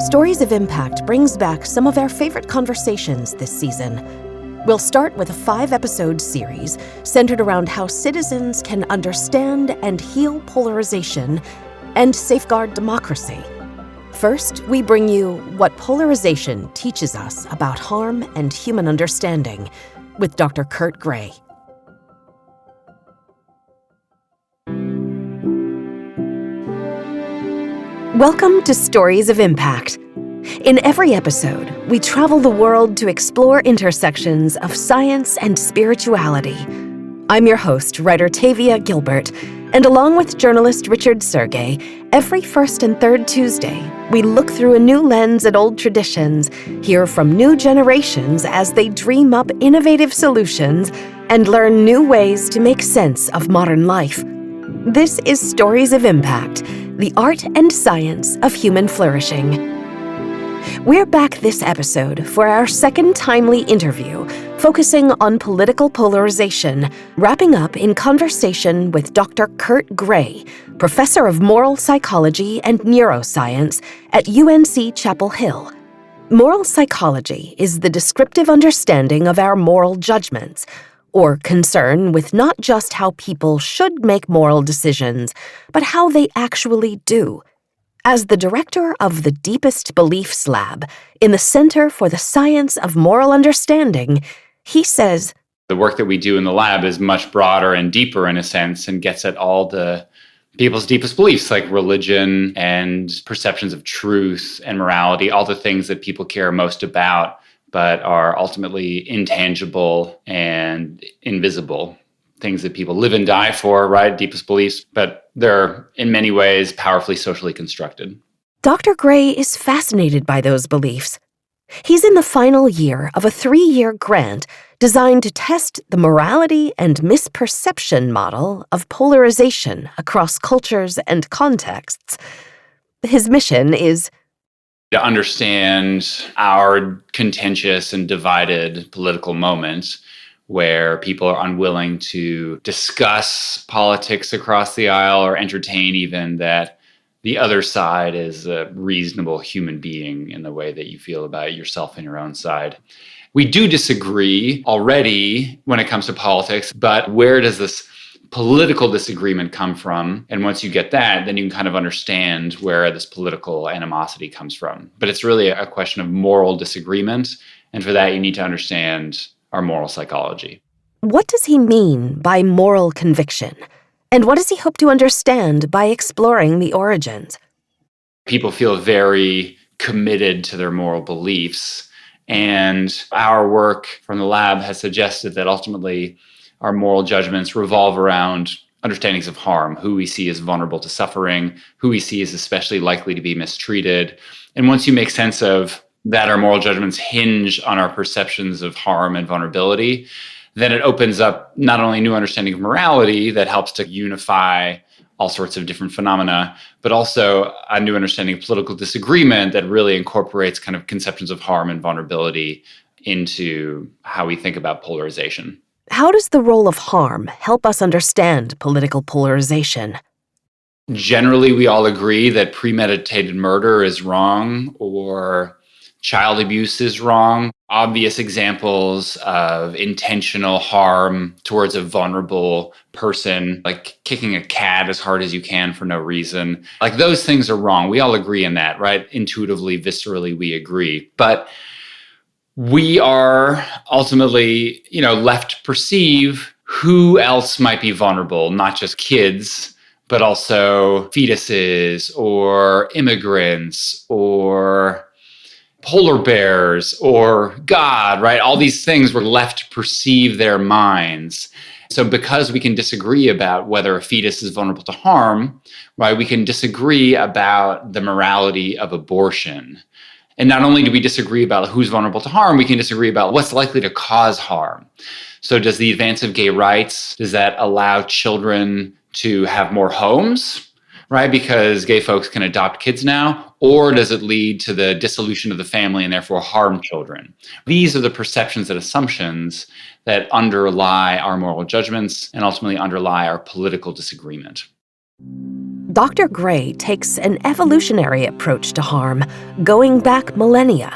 Stories of Impact brings back some of our favorite conversations this season. We'll start with a 5-episode series centered around how citizens can understand and heal polarization and safeguard democracy. First, we bring you What Polarization Teaches Us About Harm and Human Understanding with Dr. Kurt Gray. Welcome to Stories of Impact. In every episode, we travel the world to explore intersections of science and spirituality. I'm your host, writer Tavia Gilbert, and along with journalist Richard Sergey, every first and third Tuesday, we look through a new lens at old traditions, hear from new generations as they dream up innovative solutions, and learn new ways to make sense of modern life. This is Stories of Impact, the art and science of human flourishing. We're back this episode for our second timely interview, focusing on political polarization, wrapping up in conversation with Dr. Kurt Gray, professor of moral psychology and neuroscience at UNC Chapel Hill. Moral psychology is the descriptive understanding of our moral judgments, or concern with not just how people should make moral decisions, but how they actually do. As the director of the Deepest Beliefs Lab in the Center for the Science of Moral Understanding, he says, the work that we do in the lab is much broader and deeper in a sense and gets at all the people's deepest beliefs like religion and perceptions of truth and morality, all the things that people care most about, but are ultimately intangible and invisible. Things that people live and die for, right? Deepest beliefs, but they're in many ways powerfully socially constructed. Dr. Gray is fascinated by those beliefs. He's in the final year of a 3-year grant designed to test the morality and misperception model of polarization across cultures and contexts. His mission is to understand our contentious and divided political moment where people are unwilling to discuss politics across the aisle or entertain even that the other side is a reasonable human being in the way that you feel about yourself and your own side. We do disagree already when it comes to politics, but where does this political disagreement come from? And once you get that, then you can kind of understand where this political animosity comes from. But it's really a question of moral disagreement. And for that, you need to understand our moral psychology. What does he mean by moral conviction? And what does he hope to understand by exploring the origins? People feel very committed to their moral beliefs. And our work from the lab has suggested that ultimately our moral judgments revolve around understandings of harm, who we see as vulnerable to suffering, who we see as especially likely to be mistreated. And once you make sense of that our moral judgments hinge on our perceptions of harm and vulnerability, then it opens up not only new understanding of morality that helps to unify all sorts of different phenomena, but also a new understanding of political disagreement that really incorporates kind of conceptions of harm and vulnerability into how we think about polarization. How does the role of harm help us understand political polarization? Generally, we all agree that premeditated murder is wrong or child abuse is wrong. Obvious examples of intentional harm towards a vulnerable person, like kicking a cat as hard as you can for no reason. Like those things are wrong. We all agree in that, right? Intuitively, viscerally, we agree. But we are ultimately, left to perceive who else might be vulnerable, not just kids, but also fetuses or immigrants or polar bears or God, right? All these things we're left to perceive their minds. So because we can disagree about whether a fetus is vulnerable to harm, right, we can disagree about the morality of abortion. And not only do we disagree about who's vulnerable to harm, we can disagree about what's likely to cause harm. So does the advance of gay rights, does that allow children to have more homes, right? Because gay folks can adopt kids now, or does it lead to the dissolution of the family and therefore harm children? These are the perceptions and assumptions that underlie our moral judgments and ultimately underlie our political disagreement. Dr. Gray takes an evolutionary approach to harm, going back millennia.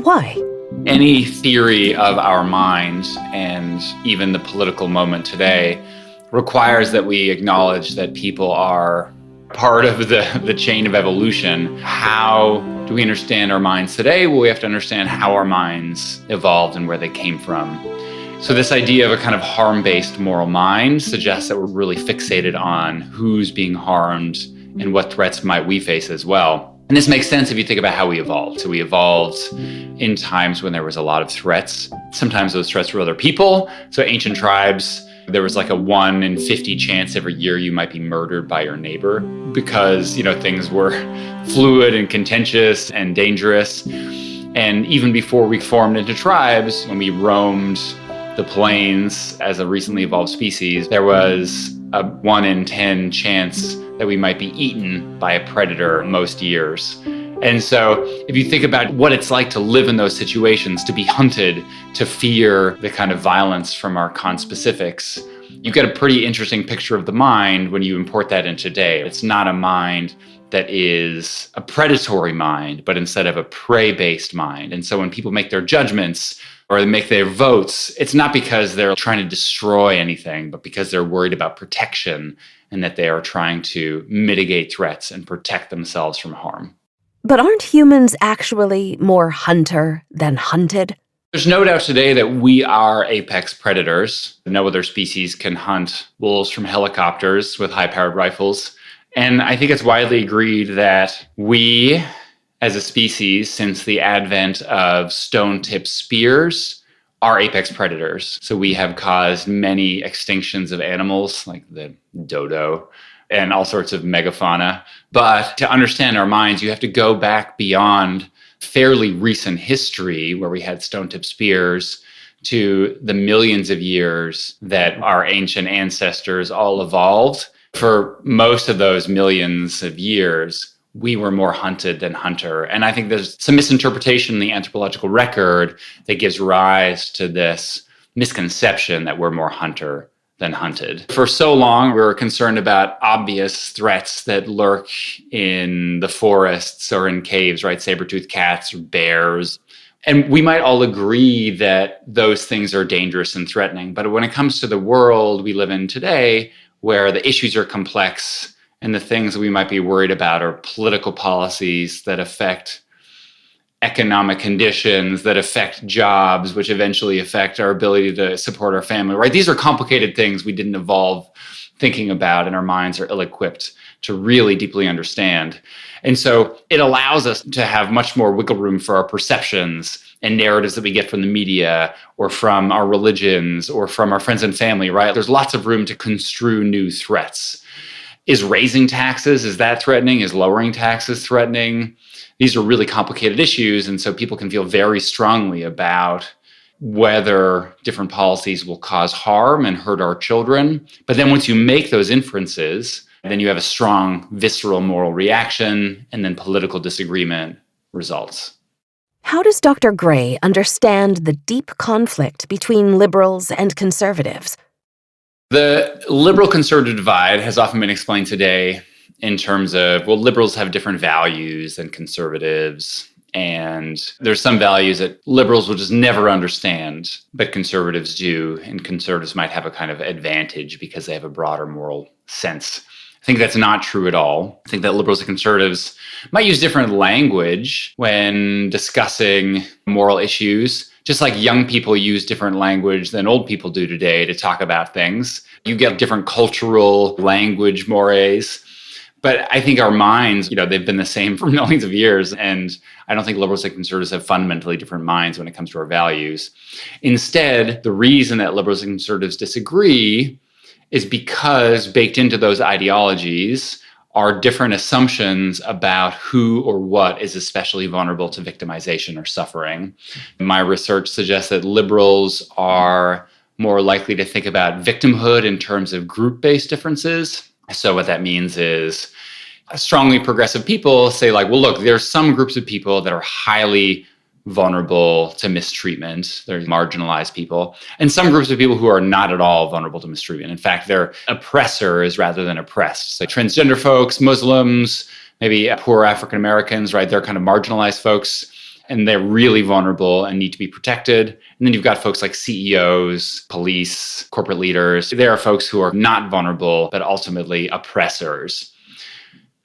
Why? Any theory of our mind, and even the political moment today, requires that we acknowledge that people are part of the chain of evolution. How do we understand our minds today? Well, we have to understand how our minds evolved and where they came from. So this idea of a kind of harm-based moral mind suggests that we're really fixated on who's being harmed and what threats might we face as well. And this makes sense if you think about how we evolved. So we evolved in times when there was a lot of threats. Sometimes those threats were other people. So ancient tribes, there was like a 1 in 50 chance every year you might be murdered by your neighbor because, things were fluid and contentious and dangerous. And even before we formed into tribes, when we roamed the plains as a recently evolved species, there was a 1 in 10 chance that we might be eaten by a predator most years. And so if you think about what it's like to live in those situations, to be hunted, to fear the kind of violence from our conspecifics, you get a pretty interesting picture of the mind when you import that in today. It's not a mind that is a predatory mind, but instead of a prey-based mind. And so when people make their judgments or they make their votes, it's not because they're trying to destroy anything, but because they're worried about protection and that they are trying to mitigate threats and protect themselves from harm. But aren't humans actually more hunter than hunted? There's no doubt today that we are apex predators. No other species can hunt wolves from helicopters with high-powered rifles. And I think it's widely agreed that we, as a species, since the advent of stone-tipped spears, are apex predators. So we have caused many extinctions of animals, like the dodo, and all sorts of megafauna. But to understand our minds, you have to go back beyond fairly recent history, where we had stone-tipped spears, to the millions of years that our ancient ancestors all evolved. For most of those millions of years, we were more hunted than hunter. And I think there's some misinterpretation in the anthropological record that gives rise to this misconception that we're more hunter than hunted. For so long, we were concerned about obvious threats that lurk in the forests or in caves, right? Saber-toothed cats or bears. And we might all agree that those things are dangerous and threatening. But when it comes to the world we live in today, where the issues are complex and the things we might be worried about are political policies that affect economic conditions, that affect jobs, which eventually affect our ability to support our family, right? These are complicated things we didn't evolve thinking about, and our minds are ill-equipped to really deeply understand. And so it allows us to have much more wiggle room for our perceptions and narratives that we get from the media or from our religions or from our friends and family, right? There's lots of room to construe new threats. Is raising taxes, is that threatening? Is lowering taxes threatening? These are really complicated issues, and so people can feel very strongly about whether different policies will cause harm and hurt our children. But then once you make those inferences, then you have a strong visceral moral reaction, and then political disagreement results. How does Dr. Gray understand the deep conflict between liberals and conservatives? The liberal-conservative divide has often been explained today in terms of, well, liberals have different values than conservatives, and there's some values that liberals will just never understand, but conservatives do, and conservatives might have a kind of advantage because they have a broader moral sense. I think that's not true at all. I think that liberals and conservatives might use different language when discussing moral issues, just like young people use different language than old people do today to talk about things. You get different cultural language mores. But I think our minds, they've been the same for millions of years. And I don't think liberals and conservatives have fundamentally different minds when it comes to our values. Instead, the reason that liberals and conservatives disagree is because baked into those ideologies are different assumptions about who or what is especially vulnerable to victimization or suffering. My research suggests that liberals are more likely to think about victimhood in terms of group-based differences. So what that means is strongly progressive people say, like, well, look, there's some groups of people that are highly vulnerable to mistreatment. They're marginalized people. And some groups of people who are not at all vulnerable to mistreatment. In fact, they're oppressors rather than oppressed. So transgender folks, Muslims, maybe poor African Americans, right? They're kind of marginalized folks, and they're really vulnerable and need to be protected. And then you've got folks like CEOs, police, corporate leaders. There are folks who are not vulnerable, but ultimately oppressors.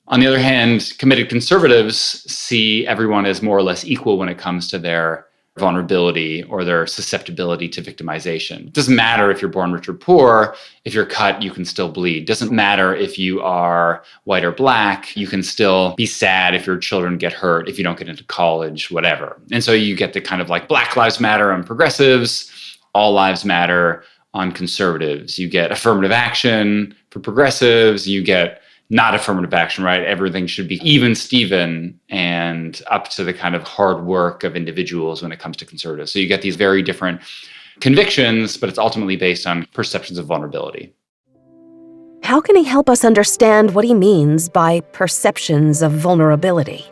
On the other hand, committed conservatives see everyone as more or less equal when it comes to their vulnerability or their susceptibility to victimization. It doesn't matter if you're born rich or poor. If you're cut, you can still bleed. It doesn't matter if you are white or black. You can still be sad if your children get hurt, if you don't get into college, whatever. And so you get the kind of like Black Lives Matter on progressives, all lives matter on conservatives. You get affirmative action for progressives. You get not affirmative action, right? Everything should be even Steven and up to the kind of hard work of individuals when it comes to conservatives. So you get these very different convictions, but it's ultimately based on perceptions of vulnerability. How can he help us understand what he means by perceptions of vulnerability?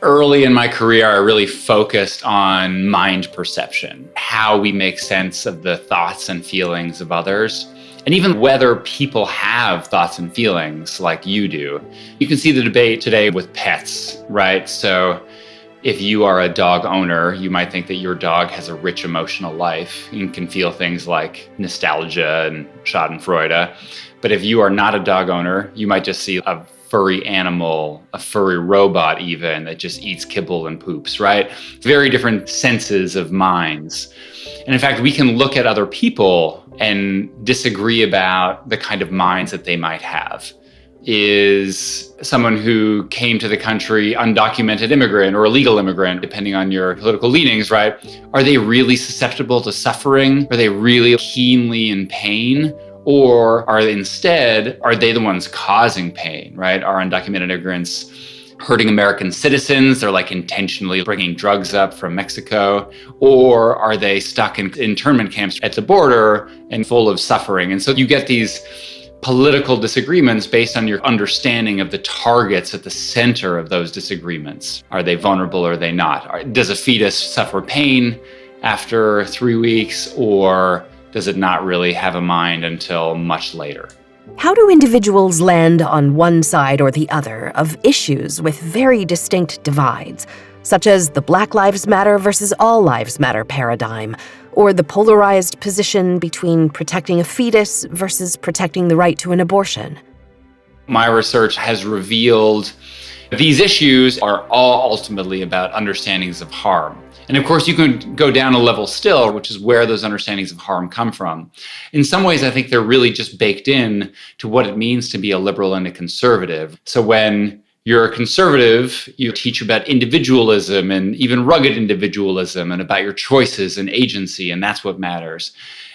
Early in my career, I really focused on mind perception, how we make sense of the thoughts and feelings of others. And even whether people have thoughts and feelings like you do. You can see the debate today with pets, right? So if you are a dog owner, you might think that your dog has a rich emotional life and can feel things like nostalgia and schadenfreude. But if you are not a dog owner, you might just see a furry animal, a furry robot even, that just eats kibble and poops, right? Very different senses of minds. And in fact, we can look at other people and disagree about the kind of minds that they might have. Is someone who came to the country undocumented immigrant or illegal immigrant, depending on your political leanings, right? Are they really susceptible to suffering? Are they really keenly in pain? Or are they the ones causing pain, right? Are undocumented immigrants hurting American citizens? They're like intentionally bringing drugs up from Mexico. Or are they stuck in internment camps at the border and full of suffering? And so you get these political disagreements based on your understanding of the targets at the center of those disagreements. Are they vulnerable or are they not? Does a fetus suffer pain after 3 weeks, or does it not really have a mind until much later? How do individuals land on one side or the other of issues with very distinct divides, such as the Black Lives Matter versus All Lives Matter paradigm, or the polarized position between protecting a fetus versus protecting the right to an abortion? My research has revealed these issues are all ultimately about understandings of harm. And of course, you can go down a level still, which is where those understandings of harm come from. In some ways, I think they're really just baked in to what it means to be a liberal and a conservative. So when you're a conservative, you teach about individualism and even rugged individualism and about your choices and agency, and that's what matters.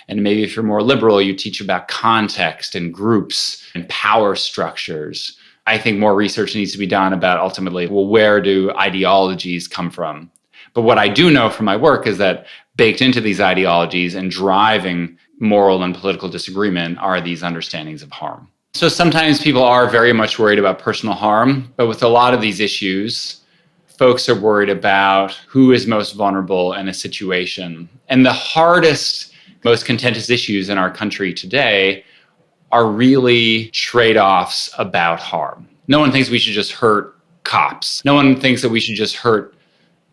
And maybe if you're more liberal, you teach about context and groups and power structures. I think more research needs to be done about ultimately, well, where do ideologies come from? But what I do know from my work is that baked into these ideologies and driving moral and political disagreement are these understandings of harm. So sometimes people are very much worried about personal harm, but with a lot of these issues, folks are worried about who is most vulnerable in a situation. And the hardest, most contentious issues in our country today are really trade-offs about harm. No one thinks we should just hurt cops. No one thinks that we should just hurt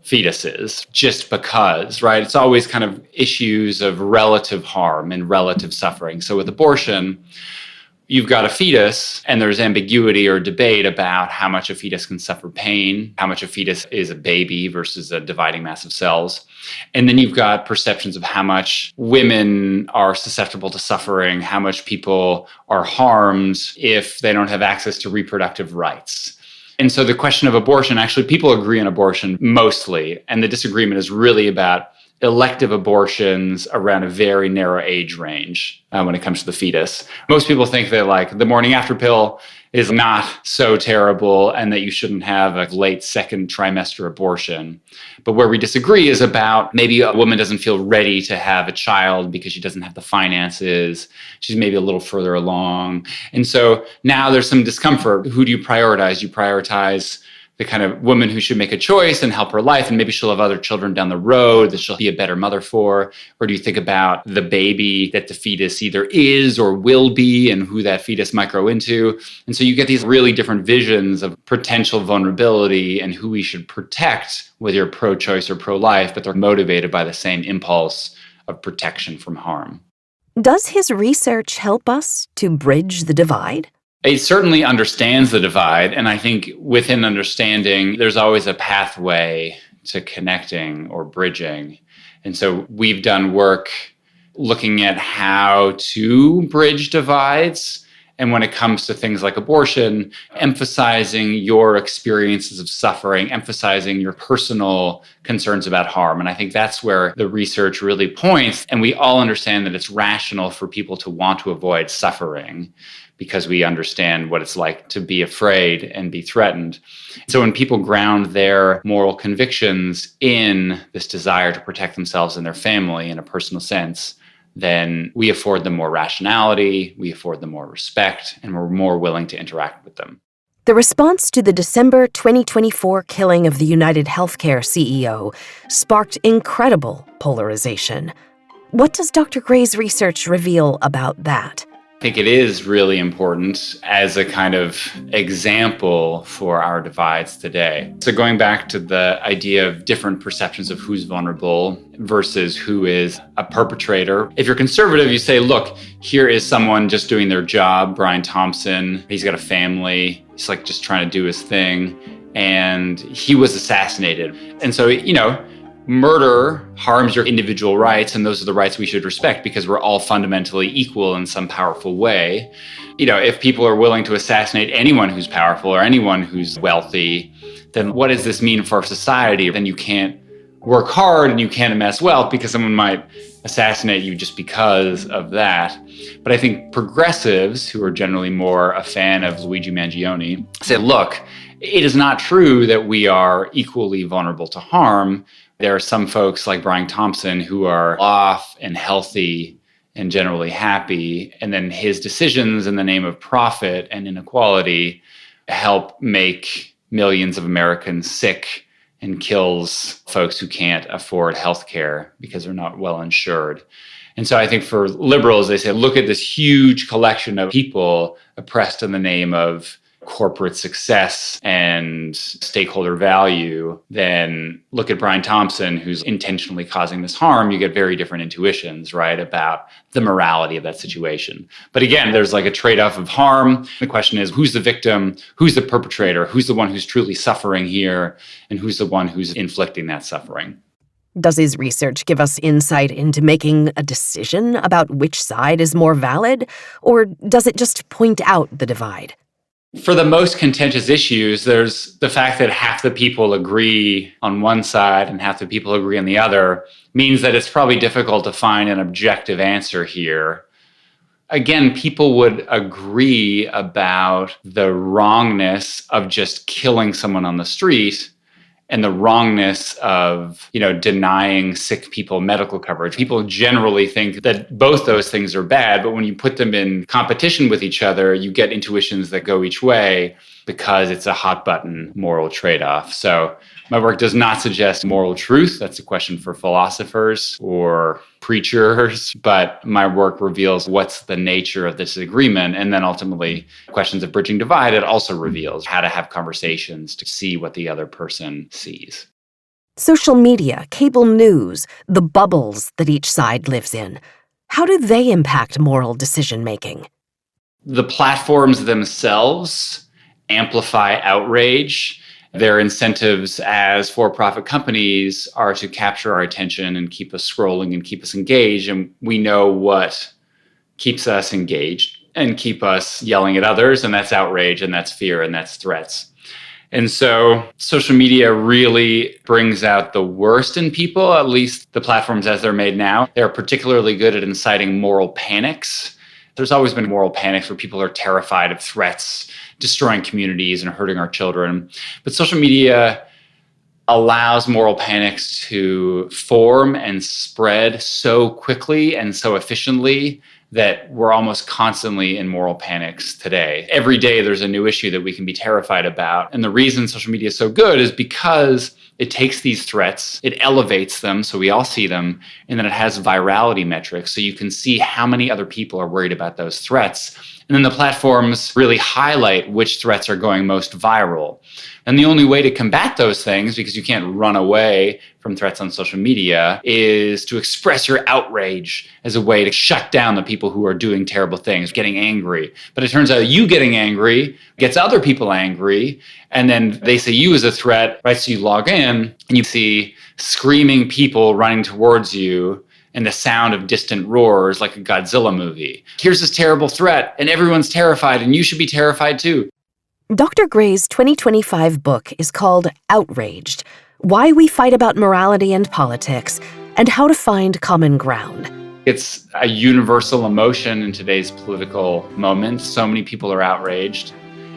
fetuses just because, right? It's always kind of issues of relative harm and relative suffering. So with abortion, you've got a fetus and there's ambiguity or debate about how much a fetus can suffer pain, how much a fetus is a baby versus a dividing mass of cells. And then you've got perceptions of how much women are susceptible to suffering, how much people are harmed if they don't have access to reproductive rights. And so the question of abortion, actually, people agree on abortion mostly, and the disagreement is really about elective abortions around a very narrow age range when it comes to the fetus. Most people think that like the morning after pill is not so terrible and that you shouldn't have a late second trimester abortion. But where we disagree is about maybe a woman doesn't feel ready to have a child because she doesn't have the finances. She's maybe a little further along. And so now there's some discomfort. Who do you prioritize? You prioritize the kind of woman who should make a choice and help her life, and maybe she'll have other children down the road that she'll be a better mother for? Or do you think about the baby that the fetus either is or will be and who that fetus might grow into? And so you get these really different visions of potential vulnerability and who we should protect, whether you're pro-choice or pro-life, but they're motivated by the same impulse of protection from harm. Does his research help us to bridge the divide? It certainly understands the divide. And I think within understanding, there's always a pathway to connecting or bridging. And so we've done work looking at how to bridge divides. And when it comes to things like abortion, emphasizing your experiences of suffering, emphasizing your personal concerns about harm. And I think that's where the research really points. And we all understand that it's rational for people to want to avoid suffering because we understand what it's like to be afraid and be threatened. So when people ground their moral convictions in this desire to protect themselves and their family in a personal sense, then we afford them more rationality, we afford them more respect, and we're more willing to interact with them. The response to the December 2024 killing of the United Healthcare CEO sparked incredible polarization. What does Dr. Gray's research reveal about that? I think it is really important as a kind of example for our divides today. So going back to the idea of different perceptions of who's vulnerable versus who is a perpetrator. If you're conservative, you say, look, here is someone just doing their job, Brian Thompson. He's got a family. He's like just trying to do his thing. And he was assassinated. And so, murder harms your individual rights, and those are the rights we should respect because we're all fundamentally equal in some powerful way. If people are willing to assassinate anyone who's powerful or anyone who's wealthy, then what does this mean for our society? Then you can't work hard and you can't amass wealth because someone might assassinate you just because of that. But I think progressives, who are generally more a fan of Luigi Mangione, say, look, it is not true that we are equally vulnerable to harm. There are some folks like Brian Thompson who are off and healthy and generally happy, and then his decisions in the name of profit and inequality help make millions of Americans sick and kills folks who can't afford healthcare because they're not well insured. And so I think for liberals, they say, look at this huge collection of people oppressed in the name of corporate success and stakeholder value, then look at Brian Thompson, who's intentionally causing this harm. You get very different intuitions, right, about the morality of that situation. But again, there's like a trade-off of harm. The question is, who's the victim? Who's the perpetrator? Who's the one who's truly suffering here? And who's the one who's inflicting that suffering? Does his research give us insight into making a decision about which side is more valid? Or does it just point out the divide? For the most contentious issues, there's the fact that half the people agree on one side and half the people agree on the other means that it's probably difficult to find an objective answer here. Again, people would agree about the wrongness of just killing someone on the street and the wrongness of, denying sick people medical coverage. People generally think that both those things are bad, but when you put them in competition with each other, you get intuitions that go each way because it's a hot button moral trade-off. So my work does not suggest moral truth. That's a question for philosophers or preachers, but my work reveals what's the nature of this agreement. And then ultimately, questions of bridging divide, it also reveals how to have conversations to see what the other person sees. Social media, cable news, the bubbles that each side lives in, how do they impact moral decision-making? The platforms themselves amplify outrage. Their incentives as for-profit companies are to capture our attention and keep us scrolling and keep us engaged. And we know what keeps us engaged and keep us yelling at others, and that's outrage, and that's fear, and that's threats. And so social media really brings out the worst in people, at least the platforms as they're made now. They're particularly good at inciting moral panics. There's always been moral panics where people are terrified of threats, destroying communities and hurting our children. But social media allows moral panics to form and spread so quickly and so efficiently that we're almost constantly in moral panics today. Every day there's a new issue that we can be terrified about. And the reason social media is so good is because it takes these threats, it elevates them so we all see them, and then it has virality metrics so you can see how many other people are worried about those threats. And then the platforms really highlight which threats are going most viral. And the only way to combat those things, because you can't run away from threats on social media, is to express your outrage as a way to shut down the people who are doing terrible things, getting angry. But it turns out you getting angry gets other people angry, and then they see you as a threat, right? So you log in and you see screaming people running towards you and the sound of distant roars like a Godzilla movie. Here's this terrible threat, and everyone's terrified, and you should be terrified too. Dr. Gray's 2025 book is called Outraged: Why We Fight About Morality and Politics, and How to Find Common Ground. It's a universal emotion in today's political moment. So many people are outraged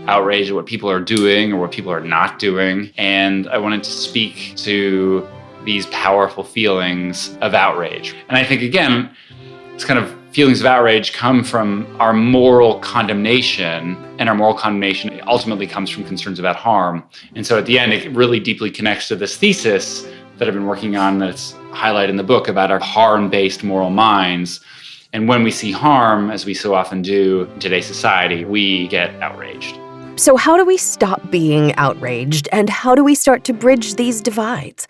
at what people are doing or what people are not doing. And I wanted to speak to these powerful feelings of outrage. And I think, again, it's kind of feelings of outrage come from our moral condemnation, and our moral condemnation ultimately comes from concerns about harm. And so at the end, it really deeply connects to this thesis that I've been working on that's highlighted in the book about our harm-based moral minds. And when we see harm, as we so often do in today's society, we get outraged. So how do we stop being outraged, and how do we start to bridge these divides?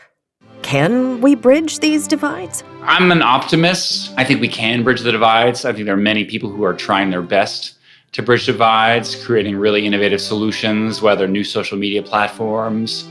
Can we bridge these divides? I'm an optimist. I think we can bridge the divides. I think there are many people who are trying their best to bridge divides, creating really innovative solutions, whether new social media platforms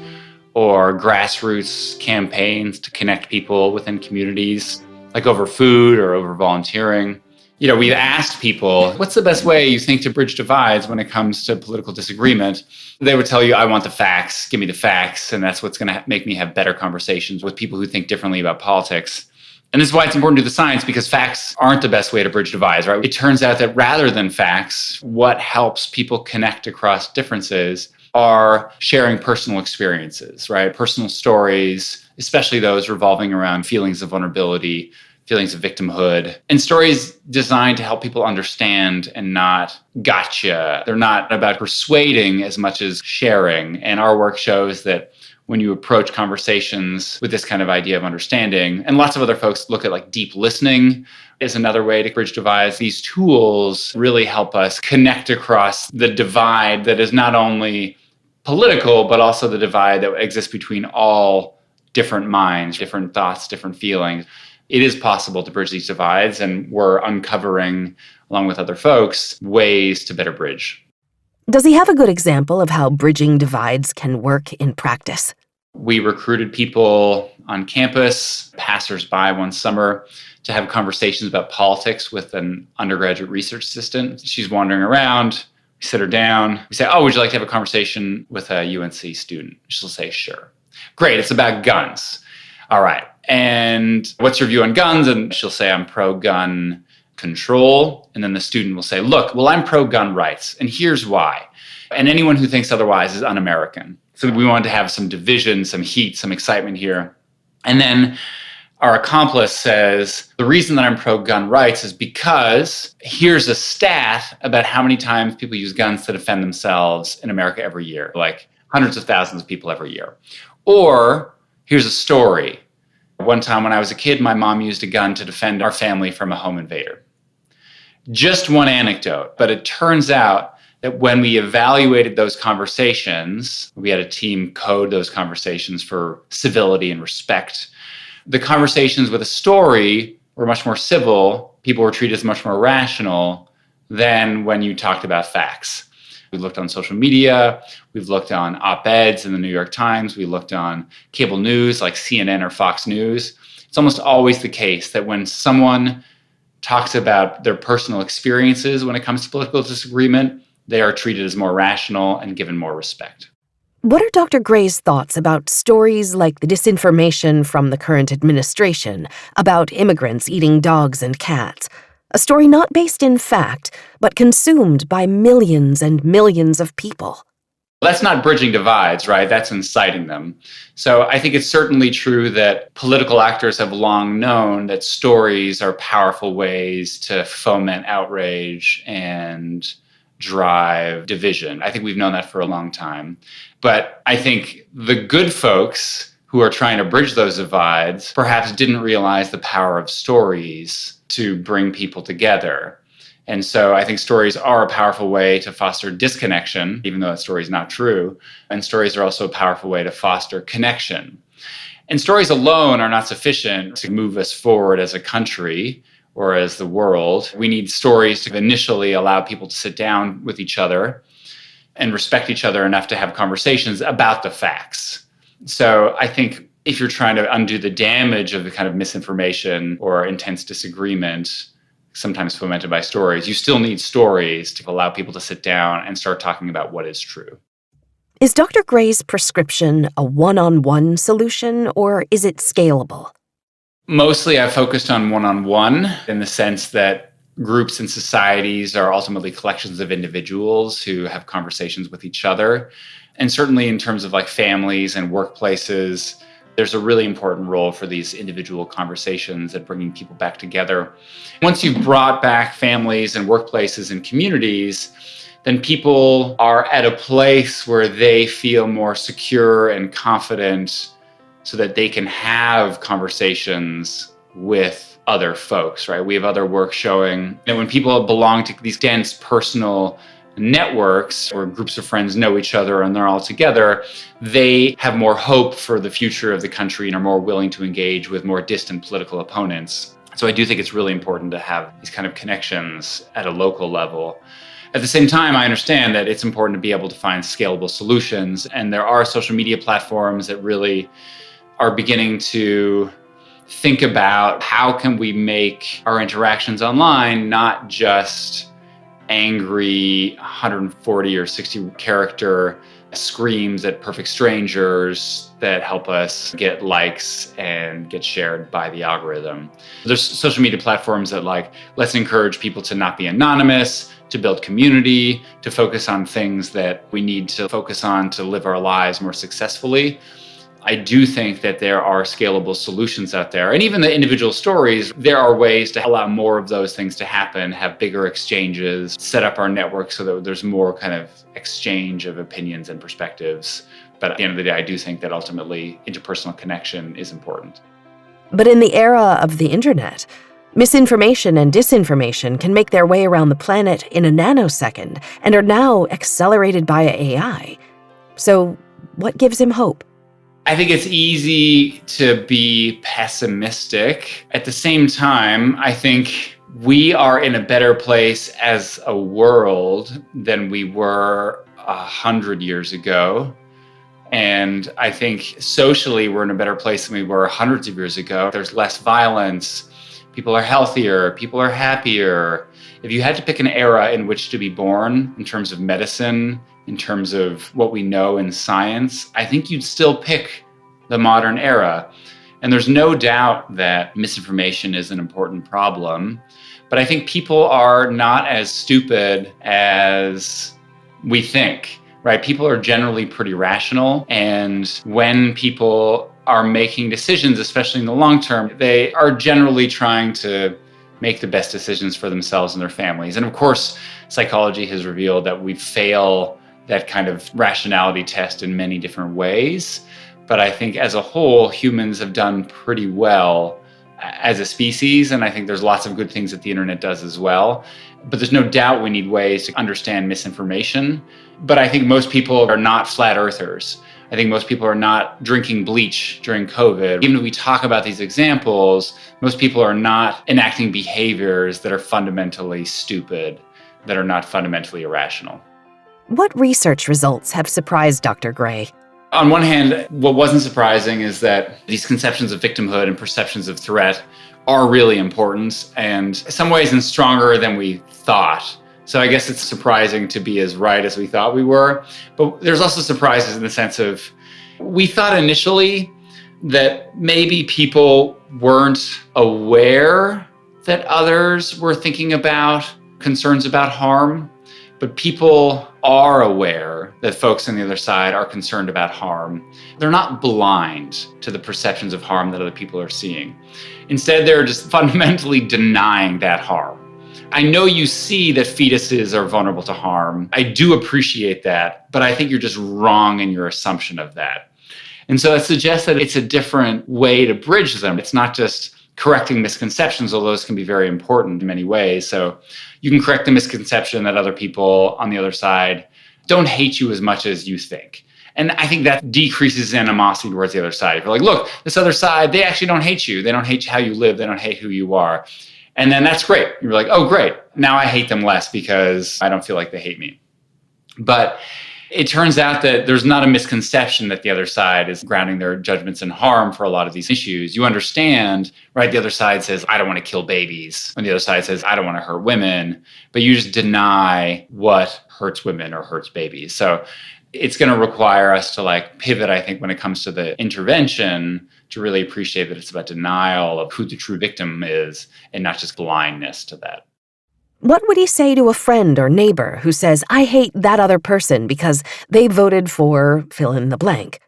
or grassroots campaigns to connect people within communities, like over food or over volunteering. We've asked people, what's the best way you think to bridge divides when it comes to political disagreement? They would tell you, I want the facts, give me the facts, and that's what's going to make me have better conversations with people who think differently about politics. And this is why it's important to do the science, because facts aren't the best way to bridge divides, right? It turns out that rather than facts, what helps people connect across differences are sharing personal experiences, right? Personal stories, especially those revolving around feelings of vulnerability, feelings of victimhood, and stories designed to help people understand and not gotcha. They're not about persuading as much as sharing. And our work shows that when you approach conversations with this kind of idea of understanding, and lots of other folks look at like deep listening is another way to bridge divides. These tools really help us connect across the divide that is not only political, but also the divide that exists between all different minds, different thoughts, different feelings. It is possible to bridge these divides, and we're uncovering, along with other folks, ways to better bridge. Does he have a good example of how bridging divides can work in practice? We recruited people on campus, passersby one summer, to have conversations about politics with an undergraduate research assistant. She's wandering around. We sit her down. We say, would you like to have a conversation with a UNC student? She'll say, sure. Great, it's about guns. All right. And what's your view on guns? And she'll say, I'm pro-gun control. And then the student will say, look, well, I'm pro-gun rights, and here's why. And anyone who thinks otherwise is un-American. So we wanted to have some division, some heat, some excitement here. And then our accomplice says, the reason that I'm pro-gun rights is because here's a stat about how many times people use guns to defend themselves in America every year, like hundreds of thousands of people every year. Or here's a story. One time when I was a kid, my mom used a gun to defend our family from a home invader. Just one anecdote, but it turns out that when we evaluated those conversations, we had a team code those conversations for civility and respect. The conversations with a story were much more civil. People were treated as much more rational than when you talked about facts. We looked on social media, we've looked on op-eds in the New York Times, we looked on cable news like CNN or Fox News. It's almost always the case that when someone talks about their personal experiences when it comes to political disagreement, they are treated as more rational and given more respect. What are Dr. Gray's thoughts about stories like the disinformation from the current administration about immigrants eating dogs and cats? A story not based in fact, but consumed by millions and millions of people. That's not bridging divides, right? That's inciting them. So I think it's certainly true that political actors have long known that stories are powerful ways to foment outrage and drive division. I think we've known that for a long time. But I think the good folks who are trying to bridge those divides perhaps didn't realize the power of stories to bring people together. And so I think stories are a powerful way to foster disconnection, even though that story is not true. And stories are also a powerful way to foster connection. And stories alone are not sufficient to move us forward as a country or as the world. We need stories to initially allow people to sit down with each other and respect each other enough to have conversations about the facts. So I think if you're trying to undo the damage of the kind of misinformation or intense disagreement, sometimes fomented by stories, you still need stories to allow people to sit down and start talking about what is true. Is Dr. Gray's prescription a one-on-one solution, or is it scalable? Mostly I've focused on one-on-one in the sense that groups and societies are ultimately collections of individuals who have conversations with each other. And certainly in terms of like families and workplaces, there's a really important role for these individual conversations and bringing people back together. Once you've brought back families and workplaces and communities, then people are at a place where they feel more secure and confident so that they can have conversations with other folks, right? We have other work showing that when people belong to these dense personal networks or groups of friends know each other and they're all together, they have more hope for the future of the country and are more willing to engage with more distant political opponents. So I do think it's really important to have these kind of connections at a local level. At the same time, I understand that it's important to be able to find scalable solutions. And there are social media platforms that really are beginning to think about how can we make our interactions online not just angry 140 or 60 character screams at perfect strangers that help us get likes and get shared by the algorithm. There's social media platforms that let's encourage people to not be anonymous, to build community, to focus on things that we need to focus on to live our lives more successfully. I do think that there are scalable solutions out there. And even the individual stories, there are ways to allow more of those things to happen, have bigger exchanges, set up our network so that there's more kind of exchange of opinions and perspectives. But at the end of the day, I do think that ultimately interpersonal connection is important. But in the era of the internet, misinformation and disinformation can make their way around the planet in a nanosecond and are now accelerated by AI. So what gives him hope? I think it's easy to be pessimistic. At the same time, I think we are in a better place as a world than we were 100 years ago. And I think socially, we're in a better place than we were hundreds of years ago. There's less violence. People are healthier. People are happier. If you had to pick an era in which to be born in terms of medicine, in terms of what we know in science, I think you'd still pick the modern era. And there's no doubt that misinformation is an important problem. But I think people are not as stupid as we think, right? People are generally pretty rational. And when people are making decisions, especially in the long term, they are generally trying to make the best decisions for themselves and their families. And of course, psychology has revealed that we fail that kind of rationality test in many different ways. But I think as a whole, humans have done pretty well as a species. And I think there's lots of good things that the internet does as well. But there's no doubt we need ways to understand misinformation. But I think most people are not flat earthers. I think most people are not drinking bleach during COVID. Even if we talk about these examples, most people are not enacting behaviors that are fundamentally stupid, that are not fundamentally irrational. What research results have surprised Dr. Gray? On one hand, what wasn't surprising is that these conceptions of victimhood and perceptions of threat are really important and in some ways stronger than we thought. So I guess it's surprising to be as right as we thought we were. But there's also surprises in the sense of we thought initially that maybe people weren't aware that others were thinking about concerns about harm. But people are aware that folks on the other side are concerned about harm. They're not blind to the perceptions of harm that other people are seeing. Instead, they're just fundamentally denying that harm. I know you see that fetuses are vulnerable to harm. I do appreciate that, but I think you're just wrong in your assumption of that. And so that suggests that it's a different way to bridge them. It's not just correcting misconceptions, although those can be very important in many ways. So you can correct the misconception that other people on the other side don't hate you as much as you think. And I think that decreases animosity towards the other side. If you're like, look, this other side, they actually don't hate you. They don't hate how you live. They don't hate who you are. And then that's great. You're like, oh, great. Now I hate them less because I don't feel like they hate me. But it turns out that there's not a misconception that the other side is grounding their judgments in harm for a lot of these issues. You understand, right? The other side says, I don't want to kill babies. And the other side says, I don't want to hurt women. But you just deny what hurts women or hurts babies. So it's going to require us to pivot, I think, when it comes to the intervention, to really appreciate that it's about denial of who the true victim is and not just blindness to that. What would he say to a friend or neighbor who says, I hate that other person because they voted for fill in the blank?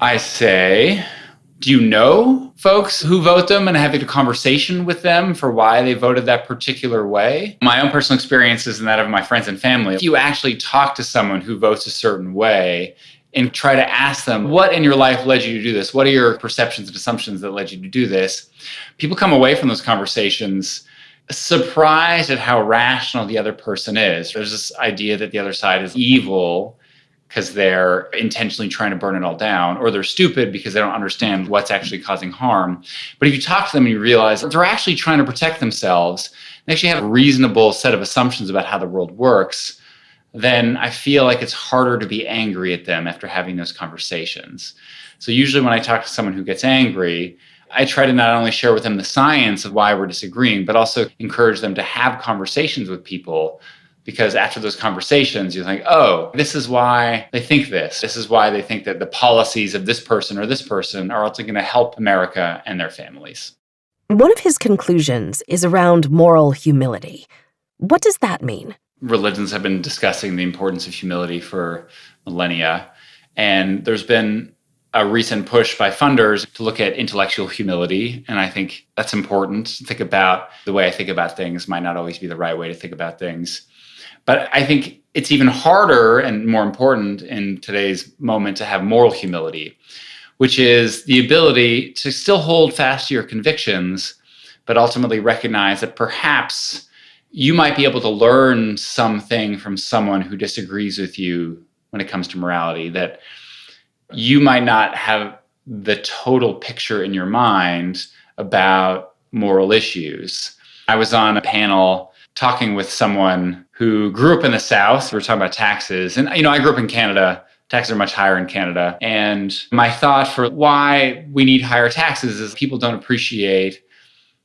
I say, do you know folks who vote them and having a conversation with them for why they voted that particular way? My own personal experiences and that of my friends and family, if you actually talk to someone who votes a certain way and try to ask them, what in your life led you to do this? What are your perceptions and assumptions that led you to do this? People come away from those conversations surprised at how rational the other person is. There's this idea that the other side is evil because they're intentionally trying to burn it all down, or they're stupid because they don't understand what's actually causing harm. But if you talk to them and you realize they're actually trying to protect themselves, they actually have a reasonable set of assumptions about how the world works, then I feel like it's harder to be angry at them after having those conversations. So usually when I talk to someone who gets angry, I try to not only share with them the science of why we're disagreeing, but also encourage them to have conversations with people. Because after those conversations, you think, oh, this is why they think this. This is why they think that the policies of this person or this person are also going to help America and their families. One of his conclusions is around moral humility. What does that mean? Religions have been discussing the importance of humility for millennia. And there's been a recent push by funders to look at intellectual humility. And I think that's important to think about. The way I think about things might not always be the right way to think about things. But I think it's even harder and more important in today's moment to have moral humility, which is the ability to still hold fast to your convictions, but ultimately recognize that perhaps you might be able to learn something from someone who disagrees with you when it comes to morality, that you might not have the total picture in your mind about moral issues. I was on a panel talking with someone who grew up in the South. We were talking about taxes. And, I grew up in Canada. Taxes are much higher in Canada. And my thought for why we need higher taxes is people don't appreciate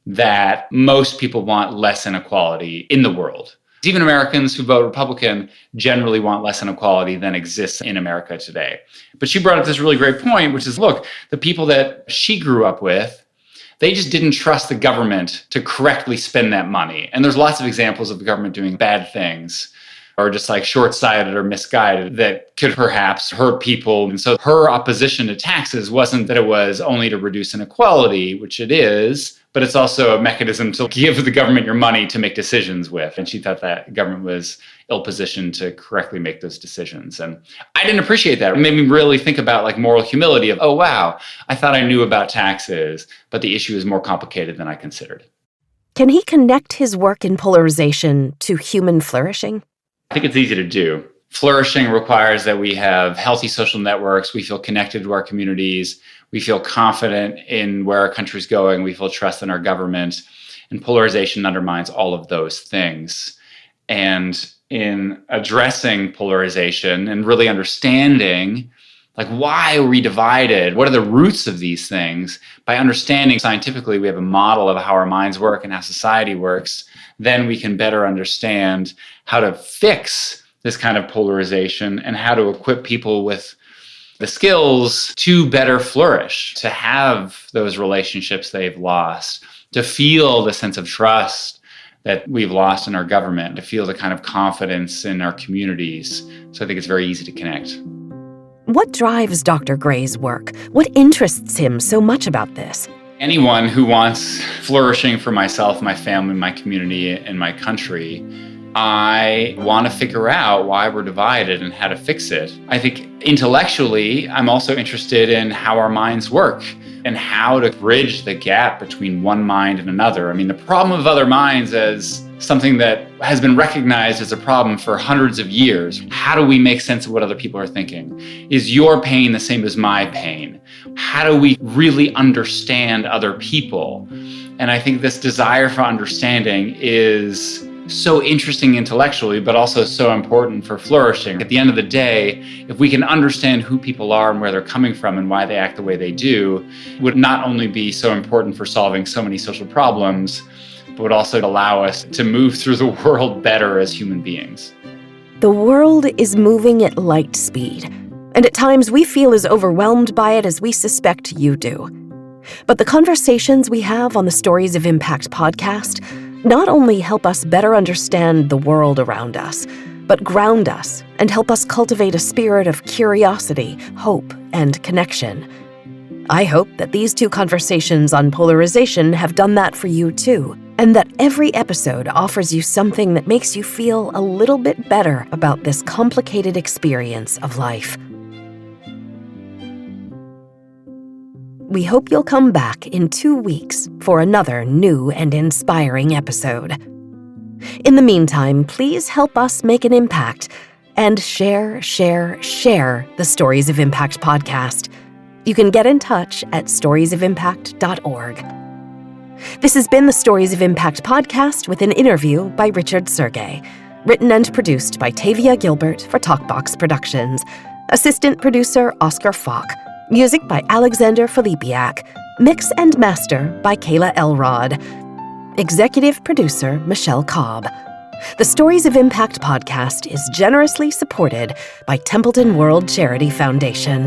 that most people want less inequality in the world. Even Americans who vote Republican generally want less inequality than exists in America today. But she brought up this really great point, which is, look, the people that she grew up with, they just didn't trust the government to correctly spend that money. And there's lots of examples of the government doing bad things or just short-sighted or misguided that could perhaps hurt people. And so her opposition to taxes wasn't that it was only to reduce inequality, which it is, but it's also a mechanism to give the government your money to make decisions with. And she thought that government was ill-positioned to correctly make those decisions. And I didn't appreciate that. It made me really think about moral humility of, oh, wow, I thought I knew about taxes, but the issue is more complicated than I considered. Can he connect his work in polarization to human flourishing? I think it's easy to do. Flourishing requires that we have healthy social networks. We feel connected to our communities. We feel confident in where our country's going. We feel trust in our government. And polarization undermines all of those things. And in addressing polarization and really understanding, why are we divided? What are the roots of these things? By understanding scientifically, we have a model of how our minds work and how society works. Then we can better understand how to fix this kind of polarization and how to equip people with the skills to better flourish, to have those relationships they've lost, to feel the sense of trust that we've lost in our government, to feel the kind of confidence in our communities. So I think it's very easy to connect. What drives Dr. Gray's work? What interests him so much about this? Anyone who wants flourishing for myself, my family, my community, and my country, I want to figure out why we're divided and how to fix it. I think intellectually, I'm also interested in how our minds work and how to bridge the gap between one mind and another. I mean, the problem of other minds is something that has been recognized as a problem for hundreds of years. How do we make sense of what other people are thinking? Is your pain the same as my pain? How do we really understand other people? And I think this desire for understanding is so interesting intellectually, but also so important for flourishing. At the end of the day, if we can understand who people are and where they're coming from and why they act the way they do, would not only be so important for solving so many social problems, but would also allow us to move through the world better as human beings. The world is moving at light speed, and at times we feel as overwhelmed by it as we suspect you do. But the conversations we have on the Stories of Impact podcast not only help us better understand the world around us, but ground us and help us cultivate a spirit of curiosity, hope, and connection. I hope that these two conversations on polarization have done that for you too, and that every episode offers you something that makes you feel a little bit better about this complicated experience of life. We hope you'll come back in 2 weeks for another new and inspiring episode. In the meantime, please help us make an impact and share the Stories of Impact podcast. You can get in touch at storiesofimpact.org. This has been the Stories of Impact podcast with an interview by Richard Sergey, written and produced by Tavia Gilbert for Talkbox Productions, assistant producer Oscar Falk, music by Alexander Filipiak, mix and master by Kayla Elrod, executive producer Michelle Cobb. The Stories of Impact podcast is generously supported by Templeton World Charity Foundation.